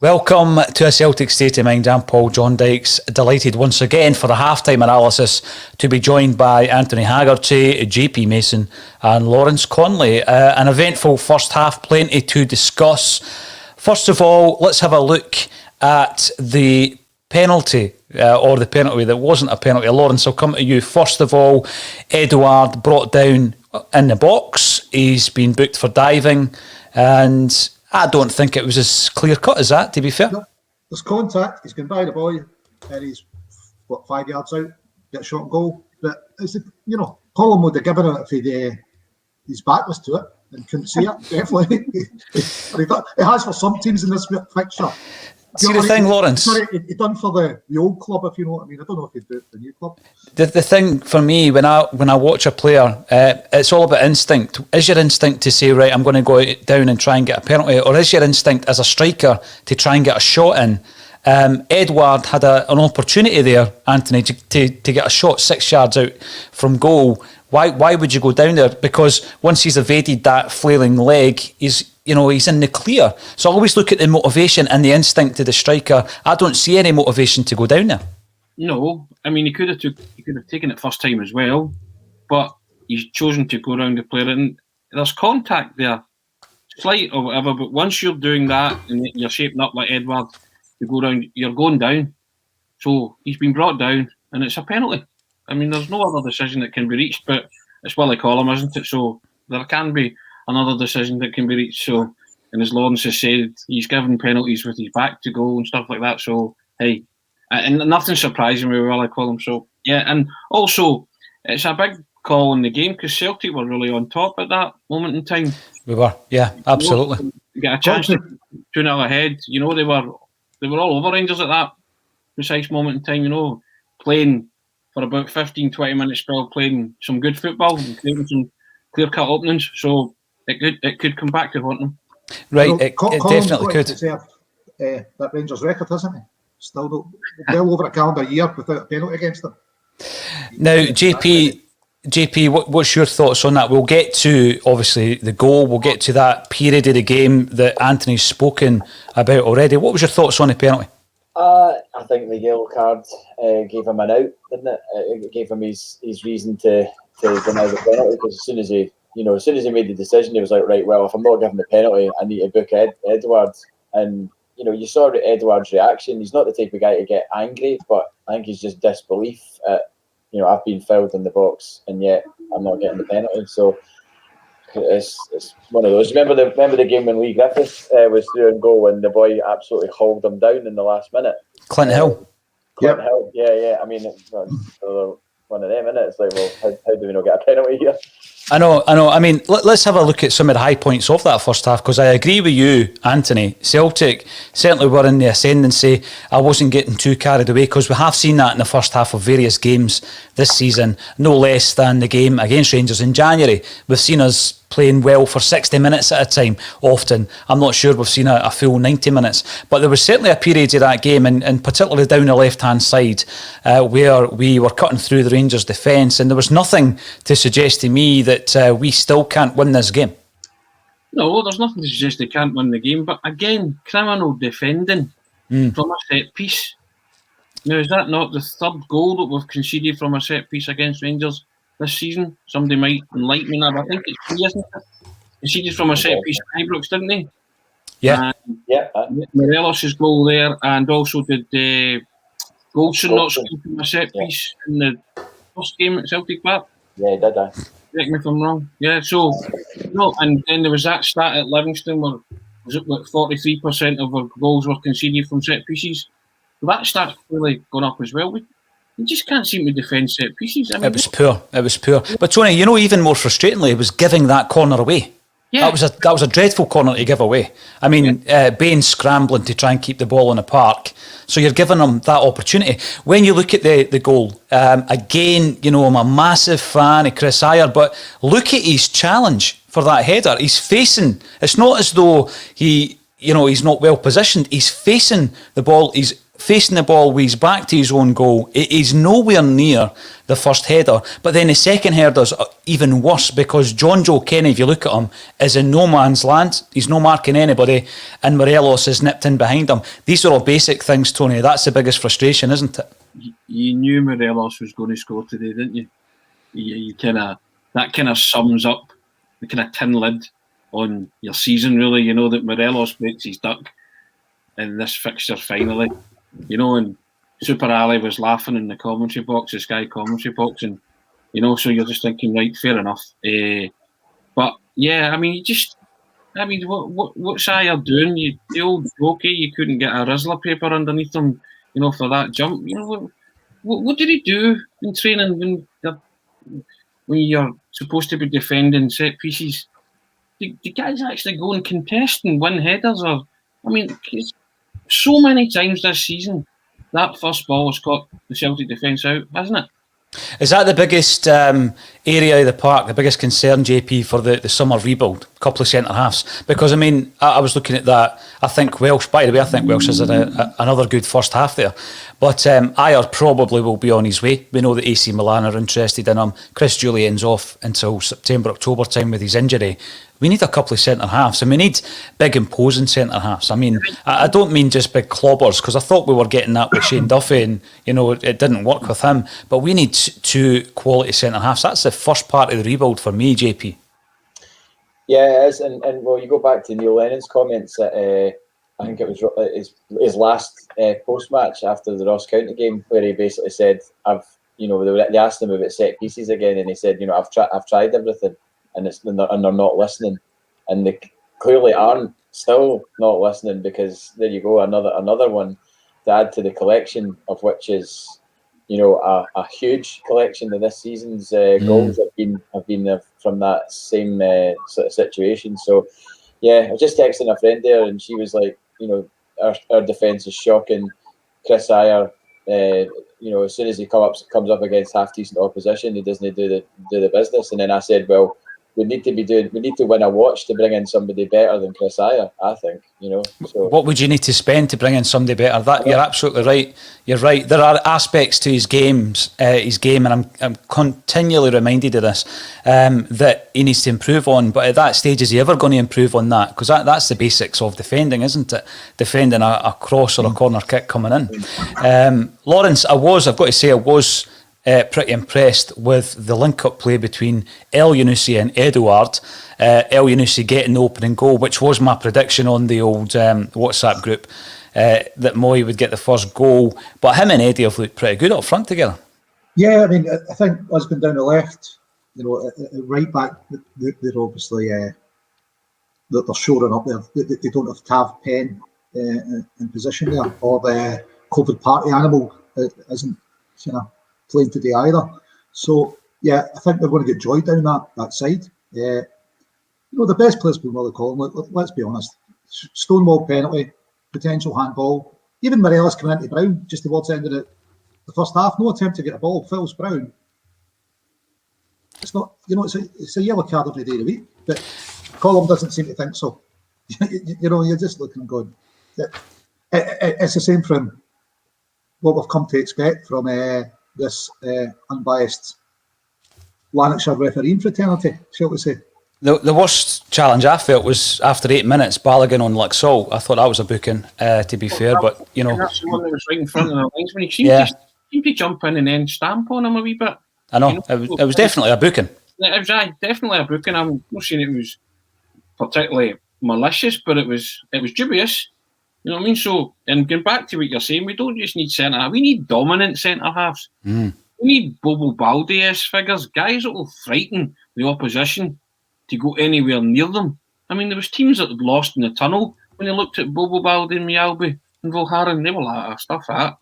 Welcome to A Celtic State of Mind. I'm Paul John Dykes, delighted once again for the half-time analysis to be joined by Anthony Haggerty, JP Mason and Lawrence Conley. An eventful first half, plenty to discuss. First of all, let's have a look at the penalty, or the penalty that wasn't a penalty. Lawrence, I'll come to you. First of all, Edouard brought down in the box. He's been booked for diving, and I don't think it was as clear cut as that, to be fair. No, there's contact. He's gone by the boy, and he's 5 yards out, get shot and goal. But it's Colin would have given it if his back was to it and couldn't see it. Definitely, it has for some teams in this fixture. See the thing, Lawrence? Sorry, he done for the old club, if you know what I mean. I don't know if he'd do it for the new club. The thing for me, when I watch a player, it's all about instinct. Is your instinct to say, right, I'm going to go down and try and get a penalty, or is your instinct as a striker to try and get a shot in? Edouard had an opportunity there, Anthony, to get a shot 6 yards out from goal. Why would you go down there? Because once he's evaded that flailing leg, he's in the clear. So I always look at the motivation and the instinct of the striker. I don't see any motivation to go down there. No, I mean he could have taken it first time as well, but he's chosen to go around the player, and there's contact there, slight or whatever. But once you're doing that and you're shaping up like Edward to go around, you're going down. So he's been brought down, and it's a penalty. I mean, there's no other decision that can be reached, but it's Willie Collum, isn't it? So there can be another decision that can be reached. So, and as Lawrence has said, he's given penalties with his back to goal and stuff like that. So, hey, and nothing surprising me with Willie Collum. So, yeah, and also it's a big call in the game because Celtic were really on top at that moment in time. We were, yeah, absolutely. Get a chance to 2-0 ahead. They were all over Rangers at that precise moment in time. Playing for about 15-20 minutes spell, playing some good football and creating some clear-cut openings. So it could come back to haunt them. Right, it definitely could. That Rangers record, hasn't he? Still well over a calendar year without a penalty against them. Now, JP, what's your thoughts on that? We'll get to, obviously, the goal. We'll get to that period of the game that Anthony's spoken about already. What was your thoughts on the penalty? I think the yellow card gave him an out, didn't it? It gave him his reason to deny the penalty, because as soon as he made the decision, he was like, right, well, if I'm not given the penalty, I need to book Edouard. And you saw Edouard's reaction. He's not the type of guy to get angry, but I think he's just disbelief at, I've been fouled in the box and yet I'm not getting the penalty. So it's one of those. Remember the game when Lee Griffiths was through and goal and the boy absolutely hauled him down in the last minute? Clint Hill. Hill, yeah. I mean, it's one of them, isn't it? It's like, well, how do we not get a penalty here? I know. I mean, let's have a look at some of the high points of that first half, because I agree with you, Anthony. Celtic certainly were in the ascendancy. I wasn't getting too carried away, because we have seen that in the first half of various games this season, no less than the game against Rangers in January. We've seen us playing well for 60 minutes at a time, often. I'm not sure we've seen a full 90 minutes. But there was certainly a period of that game, and particularly down the left-hand side, where we were cutting through the Rangers' defence, and there was nothing to suggest to me that we still can't win this game. No, there's nothing to suggest they can't win the game. But again, criminal defending from a set-piece. Now, is that not the third goal that we've conceded from a set-piece against Rangers this season? Somebody might enlighten me now, but I think it's 3, isn't it? Conceded from a set-piece at Ibrox, didn't they? Yeah. Morelos' goal there, and also did Goldson not score from a set-piece in the first game at Celtic Park? Yeah, did I? Correct me if I'm wrong. Yeah, so, no, and then there was that stat at Livingston where was it like 43% of our goals were conceded from set pieces. So that stat's really gone up as well. We just can't seem to defend set pieces. I mean, it was poor. But Tony, even more frustratingly, it was giving that corner away. Yeah. That was a dreadful corner to give away. I mean, Bain scrambling to try and keep the ball in the park. So you're giving him that opportunity. When you look at the goal, again, I'm a massive fan of Chris Ayer, but look at his challenge for that header. He's facing. It's not as though he's not well positioned. He's facing the ball. He's facing the ball with his back to his own goal. He's nowhere near the first header. But then the second header's even worse because John Joe Kenny, if you look at him, is in no man's land. He's no marking anybody, and Morelos is nipped in behind him. These are all basic things, Tony. That's the biggest frustration, isn't it? You knew Morelos was going to score today, didn't you? That kind of sums up the kind of tin lid on your season, really. You know that Morelos breaks his duck in this fixture finally. You know, and Super Ali was laughing in the commentary box, the Sky commentary box, and you know, so you're just thinking, right, fair enough. But yeah, I mean, what's Ayer doing? The old jokey, you couldn't get a Rizzler paper underneath him, you know, for that jump. You know, what did he do in training when you're supposed to be defending set pieces? The guys actually go and contest and win headers, or I mean, so many times this season that first ball has caught the Celtic defence out, hasn't it? Is that the biggest area of the park, the biggest concern, JP, for the summer rebuild? A couple of centre-halves. Because, I mean, I was looking at that. I think Welsh, by the way, has another good first half there. But Ayer probably will be on his way. We know that AC Milan are interested in him. Chris Julian's off until September, October time with his injury. We need a couple of centre-halves, and we need big, imposing centre-halves. I mean, I don't mean just big clobbers, because I thought we were getting that with Shane Duffy, and, you know, it didn't work with him. But we need two quality centre-halves. That's the first part of the rebuild for me, JP. Yeah, it is. And well, you go back to Neil Lennon's comments at, I think it was his last post-match after the Ross County game, where he basically said, they asked him about set pieces again, and he said, you know, I've tried everything. And they're not listening, and they clearly aren't still not listening, because there you go, another one to add to the collection, of which is, you know, a huge collection of this season's goals have been from that same sort of situation. So yeah, I was just texting a friend there, and she was like, you know, our defence is shocking. Chris Ayer, you know, as soon as he comes up against half decent opposition, he doesn't do the business. And then I said, well, we need to win a watch to bring in somebody better than Chris Ayer, I think, you know. So what would you need to spend to bring in somebody better? You're absolutely right. You're right. There are aspects to his game, and I'm continually reminded of this, that he needs to improve on. But at that stage, is he ever going to improve on that? Because that's the basics of defending, isn't it? Defending a cross or a corner kick coming in. Lawrence, I've got to say, I was pretty impressed with the link-up play between El Yunusi and Eduard. El Yunusi getting the opening goal, which was my prediction on the old WhatsApp group, that Moy would get the first goal. But him and Eddie have looked pretty good up front together. Yeah, I mean, I think us going down the left, you know, right back, they're obviously they're shoring up there. They don't have Tav Penn in position there, or the COVID party animal isn't, you know, playing today either. So yeah, I think they're going to get joy down that side. You know, the best players been Willie Collin. Let's be honest. Stonewall penalty, potential handball. Even Morelos coming into Brown just towards the end of the first half. No attempt to get a ball. Phil's Brown. It's not. You know, it's a yellow card every day of the week. But Collin doesn't seem to think so. You know, you're just looking good. It's the same from what we've come to expect from this unbiased Lanarkshire refereeing fraternity, shall we say. The worst challenge I felt was after 8 minutes, Balogun on Luxall. I thought that was a booking, to be fair, but, you know. That's the one that was right in front of the lines when he seemed to jump in and then stamp on him a wee bit. I know, you know? It was definitely a booking. It was definitely a booking. I'm not saying it was particularly malicious, but it was dubious. You know what I mean? So, and going back to what you're saying, we don't just need centre-half, we need dominant centre-halves. We need Bobo Baldi-esque figures, guys that will frighten the opposition to go anywhere near them. I mean, there was teams that had lost in the tunnel when they looked at Bobo Baldi and Mialbi and Volharen. They were like, stuff that.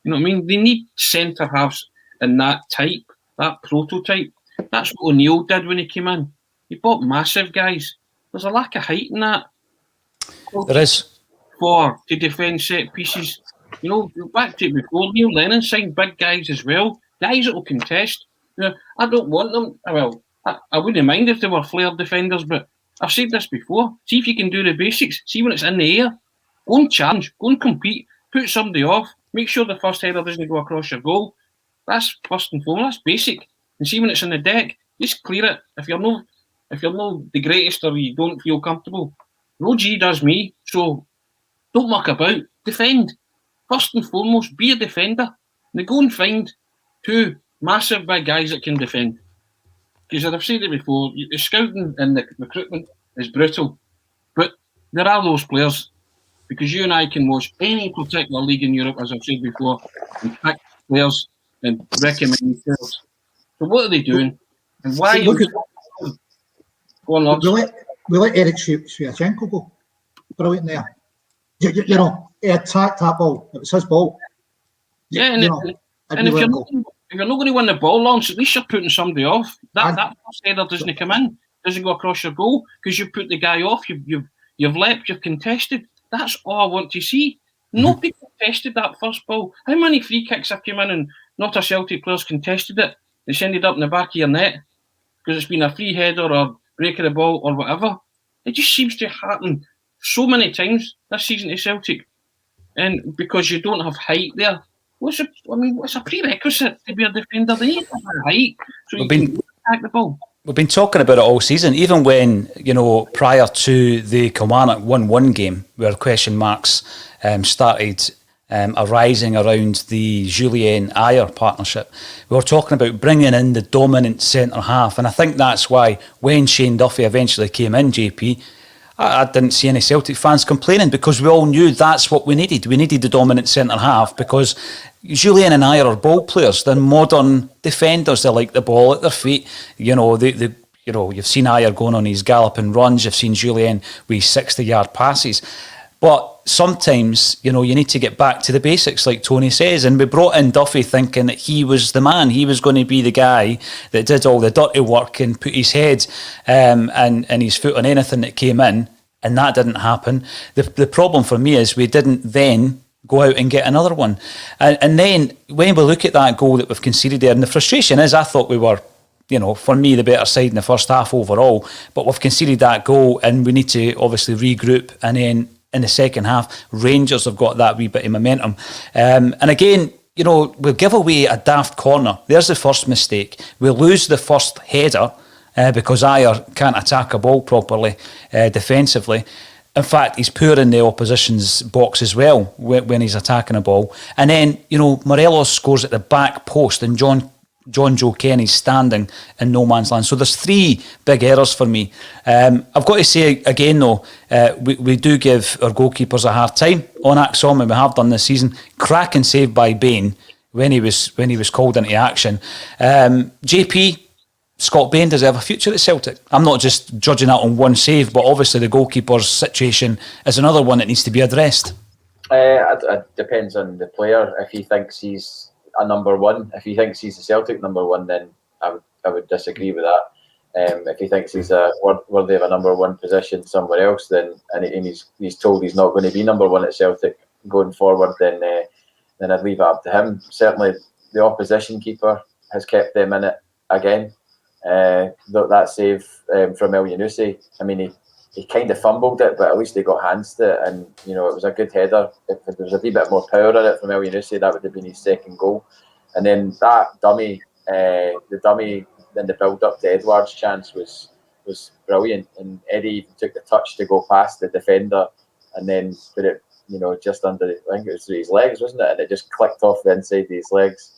You know what I mean? They need centre-halves in that type, that prototype. That's what O'Neill did when he came in. He bought massive guys. There's a lack of height in that. There is. To defend set pieces. You know, back to it before, Neil Lennon signed big guys as well. Guys that will contest. You know, I don't want them. Well, I wouldn't mind if they were flair defenders, but I've said this before. See if you can do the basics. See when it's in the air. Go and challenge. Go and compete. Put somebody off. Make sure the first header doesn't go across your goal. That's first and foremost. That's basic. And see when it's on the deck, just clear it. If you're no the greatest or you don't feel comfortable, no G does me. So don't muck about. Defend. First and foremost, be a defender. Now go and find 2 massive big guys that can defend. Because as I've said it before, the scouting and the recruitment is brutal. But there are those players. Because you and I can watch any particular league in Europe, as I've said before, and pick players and recommend players. So what are they doing? And why? Look at, go on, lads. we let Eric Sviatchenko go. Brilliant there. You know, he attacked that ball. It was his ball. Yeah, and if you're not going to win the ball, Lawrence, at least you're putting somebody off. That first header doesn't come in, doesn't go across your goal because you've put the guy off. You've leapt, you've contested. That's all I want to see. Nobody contested that first ball. How many free kicks have come in and not a Celtic player's contested it? It's ended up in the back of your net because it's been a free header or break of the ball or whatever. It just seems to happen so many times this season to Celtic. And because you don't have height there, what's a prerequisite to be a defender? They need to have height so you can attack the ball. We've been talking about it all season, even when, prior to the Kilmarnock 1-1 game, where question marks started arising around the Julien-Ayer partnership. We were talking about bringing in the dominant centre-half, and I think that's why when Shane Duffy eventually came in, JP, I didn't see any Celtic fans complaining because we all knew that's what we needed. We needed the dominant centre-half because Julien and Ayer are ball players. They're modern defenders. They like the ball at their feet. You've seen Ayer going on his galloping runs. You've seen Julien with his 60-yard passes. But sometimes, you need to get back to the basics, like Tony says. And we brought in Duffy thinking that he was the man. He was going to be the guy that did all the dirty work and put his head and his foot on anything that came in. And that didn't happen. The problem for me is we didn't then go out and get another one. And then when we look at that goal that we've conceded there, and the frustration is I thought we were, for me, the better side in the first half overall. But we've conceded that goal and we need to obviously regroup. And then in the second half, Rangers have got that wee bit of momentum. And again, we'll give away a daft corner. There's the first mistake. We'll lose the first header because Ayer can't attack a ball properly defensively. In fact, he's poor in the opposition's box as well when he's attacking a ball. And then, Morelos scores at the back post and John Joe Kenny's standing in no man's land. So there's 3 big errors for me. I've got to say again though, we do give our goalkeepers a hard time on ACSOM, and we have done this season. Cracking save by Bain when he was called into action. JP, Scott Bain, does he have a future at Celtic? I'm not just judging that on one save, but obviously the goalkeeper's situation is another one that needs to be addressed. It depends on the player. If he thinks he's a number one, if he thinks he's a Celtic number one, then I would disagree with that. If he thinks he's worthy of a number one position somewhere else, then and he's told he's not going to be number one at Celtic going forward, then I'd leave it up to him. Certainly, the opposition keeper has kept them in it again. That save from El Yunusi, he kind of fumbled it, but at least they got hands to it, and it was a good header. If there was a wee bit more power in it from El Yunusi, that would have been his second goal. And then that dummy, the dummy in the build-up to Edouard's chance was brilliant, and Eddie even took the touch to go past the defender and then put it, just under, I think it was through his legs, wasn't it? And it just clicked off the inside of his legs.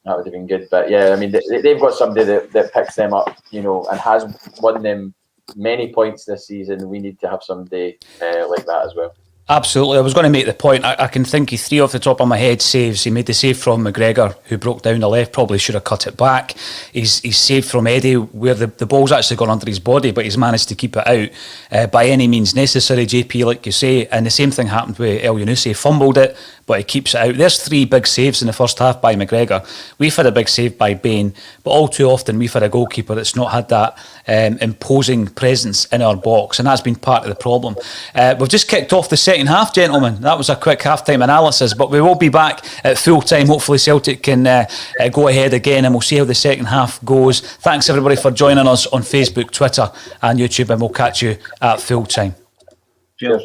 That would have been good. But yeah, they've got somebody that picks them up, and has won them many points this season. We need to have somebody like that as well. Absolutely. I was going to make the point. I can think of 3 off the top of my head saves. He made the save from McGregor, who broke down the left, probably should have cut it back. He's saved from Eddie, where the ball's actually gone under his body, but he's managed to keep it out by any means necessary, JP, like you say. And the same thing happened with El Yunusi. He fumbled it, but he keeps it out. There's 3 big saves in the first half by McGregor. We've had a big save by Bain, but all too often we've had a goalkeeper that's not had that imposing presence in our box, and that's been part of the problem. We've just kicked off the second half, gentlemen. That was a quick half-time analysis, but we will be back at full time. Hopefully Celtic can go ahead again, and we'll see how the second half goes. Thanks everybody for joining us on Facebook, Twitter and YouTube, and we'll catch you at full time. Cheers.